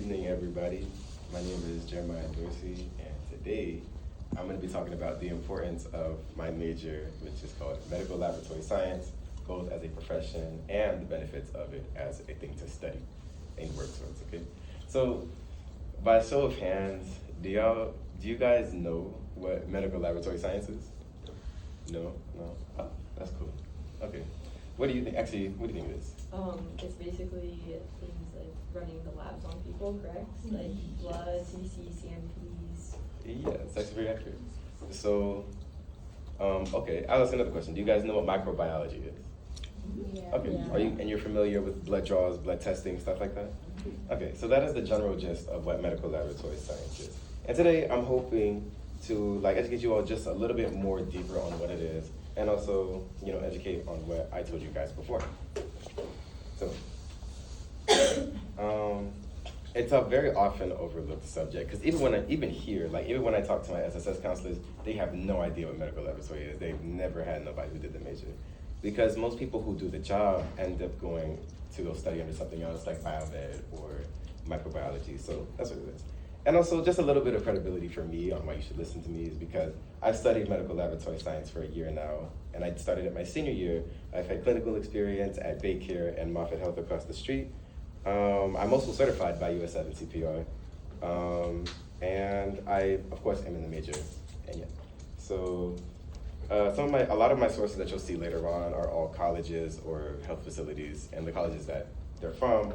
evening, everybody. My name is Jeremiah Dorsey, and today I'm going to be talking about the importance of my major, which is called medical laboratory science, both as a profession and the benefits of it as a thing to study and work towards. Okay, so by show of hands, do you guys know what medical laboratory science is? No, no. Oh, that's cool. Okay, what do you think? Actually, what do you think it is? It's basically things like running the labs on people, correct? Like blood, CBC, CMPs. Yeah, it's actually very accurate. So, okay, I'll ask another question. Do you guys know what microbiology is? Yeah. Okay, Yeah. you're familiar with blood draws, blood testing, stuff like that? Okay, so that is the general gist of what medical laboratory science is. And today I'm hoping to educate you all just a little bit more deeper on what it is, and also, educate on what I told you guys before. So, it's a very often overlooked subject because even when I talk to my SSS counselors, they have no idea what medical laboratory is. They've never had nobody who did the major, because most people who do the job end up going to go study under something else like biomed or microbiology. So that's what it is. And also just a little bit of credibility for me on why you should listen to me is because I've studied medical laboratory science for a year now, and I started at my senior year. I've had clinical experience at Baycare and Moffitt Health across the street. I'm also certified by USF and CPR. And I, of course, am in the major, and yeah. So a lot of my sources that you'll see later on are all colleges or health facilities, and the colleges that they're from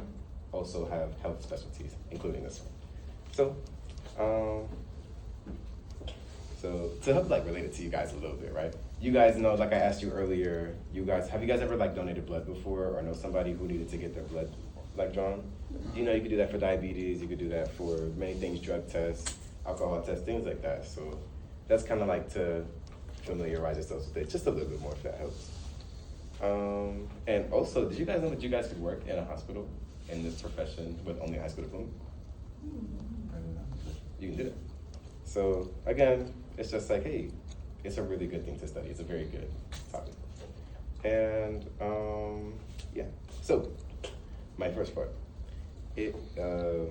also have health specialties, including this one. So to help relate it to you guys a little bit, right? You guys know, like I asked you earlier, have you guys ever donated blood before, or know somebody who needed to get their blood drawn? You could do that for diabetes, you could do that for many things, drug tests, alcohol tests, things like that. So that's kind of to familiarize yourselves with it just a little bit more, if that helps. And also, did you guys know that you guys could work in a hospital in this profession with only a high school diploma? You can do it. So again, it's just hey, it's a really good thing to study. It's a very good topic. And yeah, so my first part, I'm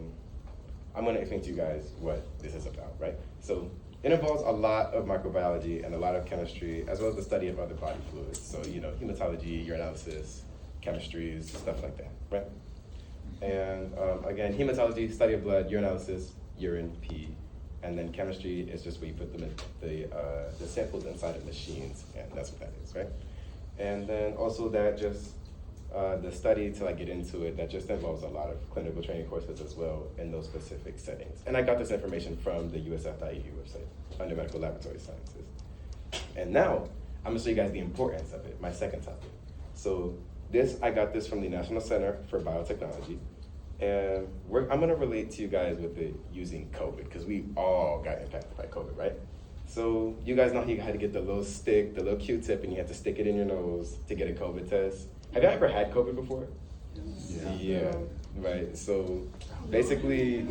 gonna explain to you guys what this is about, right? So it involves a lot of microbiology and a lot of chemistry, as well as the study of other body fluids. So, hematology, urinalysis, chemistries, stuff like that, right? And again, hematology, study of blood, urinalysis, urine, pee, and then chemistry is just where you put the samples inside of machines, and that's what that is, right? And then also that just the study to get into it, that just involves a lot of clinical training courses as well in those specific settings. And I got this information from the USF.edu website under medical laboratory sciences. And now I'm gonna show you guys the importance of it, my second topic. So I got this from the National Center for Biotechnology. And I'm gonna relate to you guys with it using COVID, because we all got impacted by COVID, right? So you guys know how you had to get the little stick, the little Q-tip, and you had to stick it in your nose to get a COVID test. Have you ever had COVID before? Yeah, right. So basically,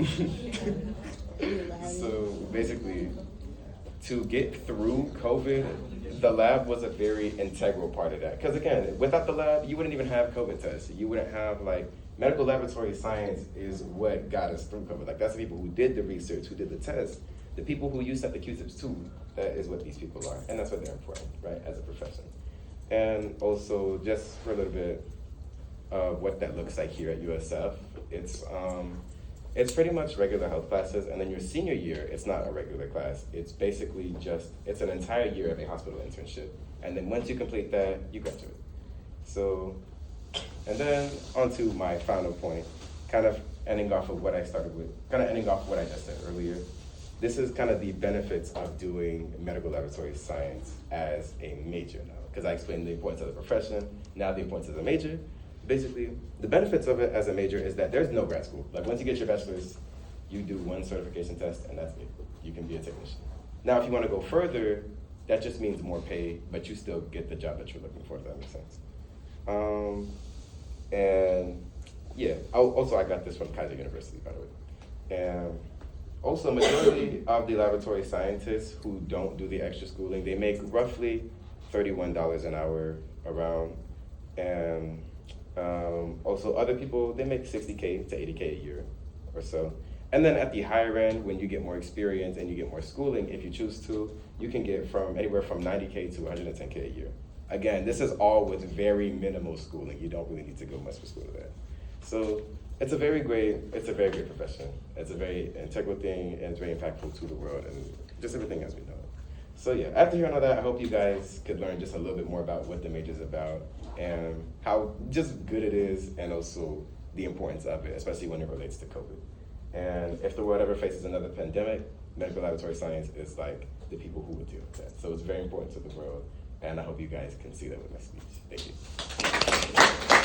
to get through COVID, the lab was a very integral part of that. Because again, without the lab, you wouldn't even have COVID tests. You wouldn't have medical laboratory science is what got us through COVID. That's the people who did the research, who did the tests. The people who use the Q-tips too, that is what these people are. And that's why they're important, right, as a profession. And also, just for a little bit of what that looks like here at USF, it's pretty much regular health classes, and then your senior year, it's not a regular class. It's basically it's an entire year of a hospital internship. And then once you complete that, you graduate. So, and then on to my final point, kind of ending off what I just said earlier. This is kind of the benefits of doing medical laboratory science as a major now, because I explained the importance of the profession, now the importance of the major. Basically, the benefits of it as a major is that there's no grad school. Once you get your bachelor's, you do one certification test and that's it. You can be a technician. Now, if you want to go further, that just means more pay, but you still get the job that you're looking for, if that makes sense. And yeah, I got this from Kaiser University, by the way. And also, majority of the laboratory scientists who don't do the extra schooling, they make roughly $31 an hour around. And also other people, they make $60K to $80K a year. or so. And then at the higher end, when you get more experience and you get more schooling, if you choose to, you can get from anywhere from 90K to 110K a year. Again, this is all with very minimal schooling. You don't really need to go much for school to that. So it's a very great profession. It's a very integral thing, and it's very impactful to the world and just everything as we know it. So yeah, after hearing all that, I hope you guys could learn just a little bit more about what the major is about and how just good it is, and also the importance of it, especially when it relates to COVID. And if the world ever faces another pandemic, medical laboratory science is like the people who would deal with that. So it's very important to the world, and I hope you guys can see that with my speech. Thank you.